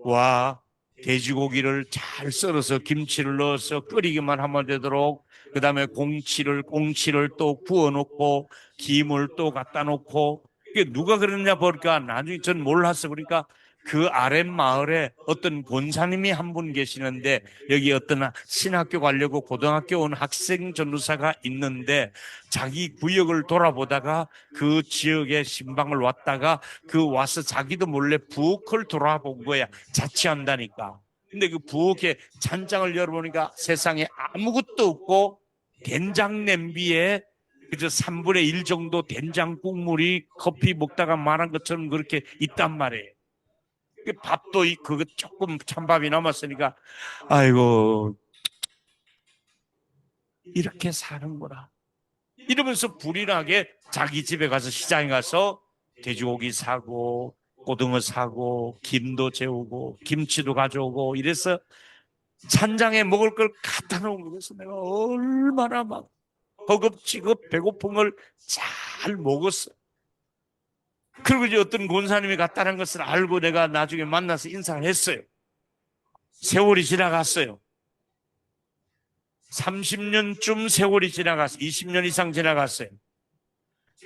와 돼지고기를 잘 썰어서 김치를 넣어서 끓이기만 하면 되도록, 그 다음에 꽁치를 또 구워놓고 김을 또 갖다 놓고, 이게 누가 그랬냐 보니까 나중에 전 몰랐어. 그러니까 그 아랫 마을에 어떤 권사님이 한 분 계시는데, 여기 어떤 신학교 가려고 고등학교 온 학생 전도사가 있는데 자기 구역을 돌아보다가 그 지역에 신방을 왔다가 그 와서 자기도 몰래 부엌을 돌아본 거야. 자취한다니까. 근데 그 부엌에 찬장을 열어보니까 세상에 아무것도 없고 된장 냄비에 그저 3분의 1 정도 된장 국물이 커피 먹다가 말한 것처럼 그렇게 있단 말이에요. 밥도 그거 조금 찬밥이 남았으니까 아이고 이렇게 사는구나 이러면서 불이 나게 자기 집에 가서 시장에 가서 돼지고기 사고 고등어 사고 김도 재우고 김치도 가져오고 이래서 찬장에 먹을 걸 갖다 놓은 거에서 내가 얼마나 막 허겁지겁 배고픈 걸 잘 먹었어. 그리고 이제 어떤 권사님이 갔다는 것을 알고 내가 나중에 만나서 인사를 했어요. 세월이 지나갔어요. 30년쯤 세월이 지나갔어요. 20년 이상 지나갔어요.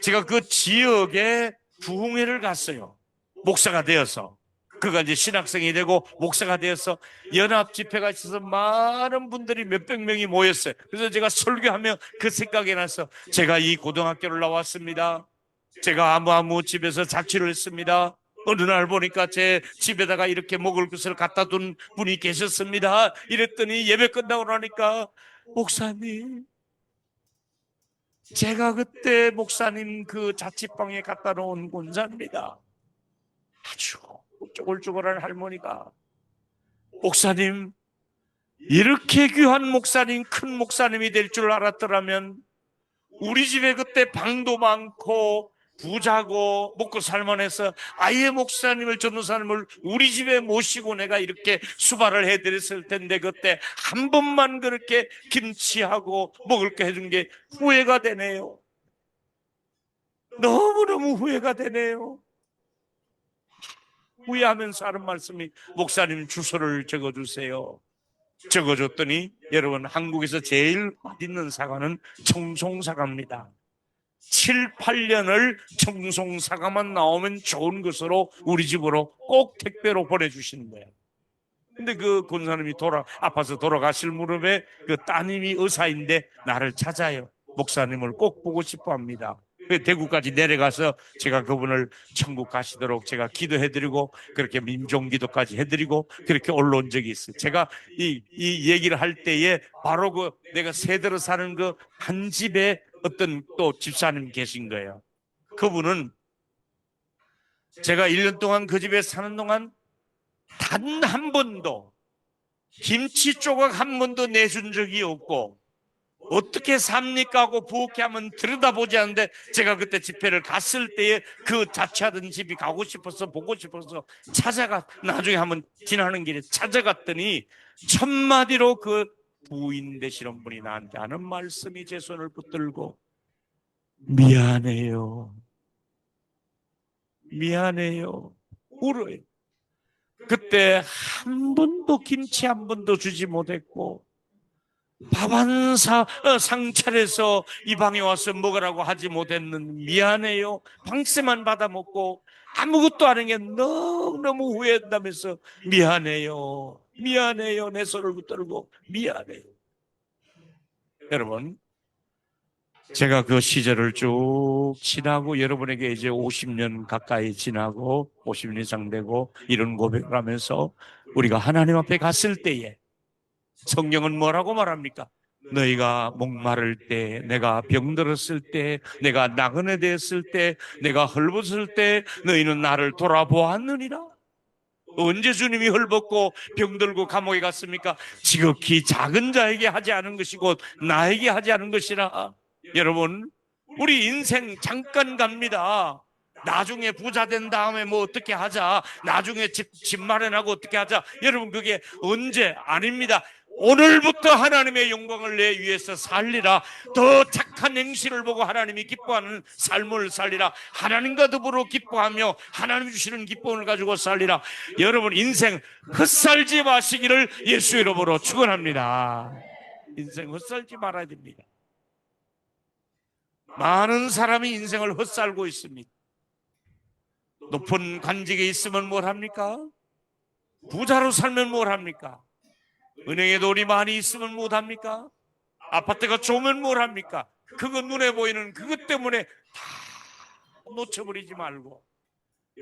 제가 그 지역에 부흥회를 갔어요. 목사가 되어서. 그가 이제 신학생이 되고 목사가 되어서 연합 집회가 있어서 많은 분들이 몇백 명이 모였어요. 그래서 제가 설교하며 그 생각이 나서 제가 이 고등학교를 나왔습니다. 제가 아무 집에서 자취를 했습니다. 어느 날 보니까 제 집에다가 이렇게 먹을 것을 갖다 둔 분이 계셨습니다. 이랬더니 예배 끝나고 나니까 목사님, 제가 그때 목사님 그 자취방에 갖다 놓은 권사입니다. 아주 쪼글쪼글한 할머니가 목사님, 이렇게 귀한 목사님, 큰 목사님이 될 줄 알았더라면 우리 집에 그때 방도 많고 부자고 먹고 살만해서 아예 목사님을 전도사님을 우리 집에 모시고 내가 이렇게 수발을 해드렸을 텐데 그때 한 번만 그렇게 김치하고 먹을 거 해준 게 후회가 되네요. 너무너무 후회가 되네요. 후회하면서 하는 말씀이 목사님 주소를 적어주세요. 적어줬더니 여러분 한국에서 제일 맛있는 사과는 청송사과입니다. 7, 8년을 청송사과만 나오면 좋은 것으로 우리 집으로 꼭 택배로 보내주시는 거예요. 근데 그 권사님이 아파서 돌아가실 무렵에 그 따님이 의사인데 나를 찾아요. 목사님을 꼭 보고 싶어 합니다. 대구까지 내려가서 제가 그분을 천국 가시도록 제가 기도해드리고 그렇게 민종기도까지 해드리고 그렇게 올라온 적이 있어요. 제가 이 얘기를 할 때에 바로 그 내가 세대로 사는 그 한 집에 어떤 또 집사님 계신 거예요. 그분은 제가 1년 동안 그 집에 사는 동안 단 한 번도 김치 조각 한 번도 내준 적이 없고 어떻게 삽니까 하고 부엌에 하면 들여다보지 않는데, 제가 그때 집회를 갔을 때에 그 자취하던 집이 가고 싶어서 보고 싶어서 나중에 한번 지나는 길에 찾아갔더니 첫마디로 그 부인 되시는 분이 나한테 하는 말씀이, 제 손을 붙들고 미안해요, 미안해요, 울어요. 그때 한 번도 김치 한 번도 주지 못했고 밥 한 상 차려서 이 방에 와서 먹으라고 하지 못했는 미안해요, 방세만 받아 먹고 아무것도 안 한 게 너무너무 후회한다면서 미안해요, 미안해요, 내 손을 붙들고 미안해요. 여러분, 제가 그 시절을 쭉 지나고 여러분에게 이제 50년 가까이 지나고 50년 이상 되고 이런 고백을 하면서 우리가 하나님 앞에 갔을 때에 성경은 뭐라고 말합니까? 너희가 목마를 때, 내가 병들었을 때, 내가 나그네 되었을 때, 내가 헐벗을 때 너희는 나를 돌아보았느니라. 언제 주님이 헐벗고 병들고 감옥에 갔습니까? 지극히 작은 자에게 하지 않은 것이고 나에게 하지 않은 것이라. 여러분, 우리 인생 잠깐 갑니다. 나중에 부자 된 다음에 뭐 어떻게 하자, 나중에 집 마련하고 어떻게 하자, 여러분 그게 언제? 아닙니다. 오늘부터 하나님의 영광을 내 위해서 살리라. 더 착한 행실을 보고 하나님이 기뻐하는 삶을 살리라. 하나님과 더불어 기뻐하며 하나님 주시는 기쁨을 가지고 살리라. 여러분, 인생 헛살지 마시기를 예수 이름으로 축원합니다. 인생 헛살지 말아야 됩니다. 많은 사람이 인생을 헛살고 있습니다. 높은 관직에 있으면 뭘 합니까? 부자로 살면 뭘 합니까? 은행에 돈이 많이 있으면 못 합니까? 아파트가 좋으면 뭘 합니까? 그거 눈에 보이는 그것 때문에 다 놓쳐버리지 말고,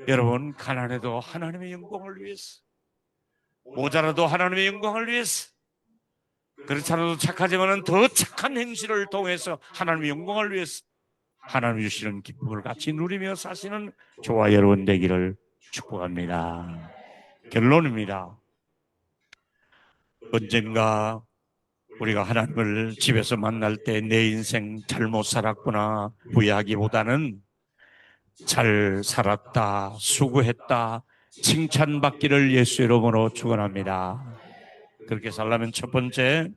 여러분, 가난해도 하나님의 영광을 위해서, 모자라도 하나님의 영광을 위해서, 그렇지 않아도 착하지만 더 착한 행실을 통해서 하나님의 영광을 위해서 하나님 주시는 기쁨을 같이 누리며 사시는 저와 여러분 되기를 축복합니다. 결론입니다. 언젠가 우리가 하나님을 집에서 만날 때 내 인생 잘못 살았구나 후회하기보다는 잘 살았다, 수고했다, 칭찬받기를 예수 이름으로 축원합니다. 그렇게 살려면 첫 번째,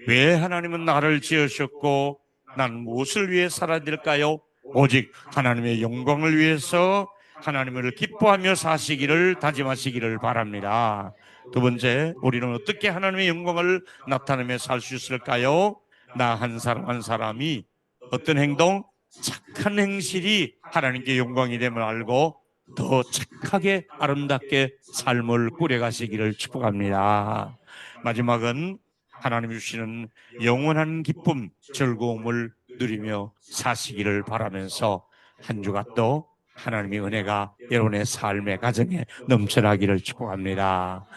왜 하나님은 나를 지으셨고 난 무엇을 위해 살아야 될까요? 오직 하나님의 영광을 위해서 하나님을 기뻐하며 사시기를 다짐하시기를 바랍니다. 두 번째, 우리는 어떻게 하나님의 영광을 나타내며 살 수 있을까요? 나 한 사람 한 사람이 어떤 행동? 착한 행실이 하나님께 영광이 됨을 알고 더 착하게 아름답게 삶을 꾸려가시기를 축복합니다. 마지막은 하나님 주시는 영원한 기쁨, 즐거움을 누리며 사시기를 바라면서 한 주가 또 하나님의 은혜가 여러분의 삶의 가정에 넘쳐나기를 축복합니다.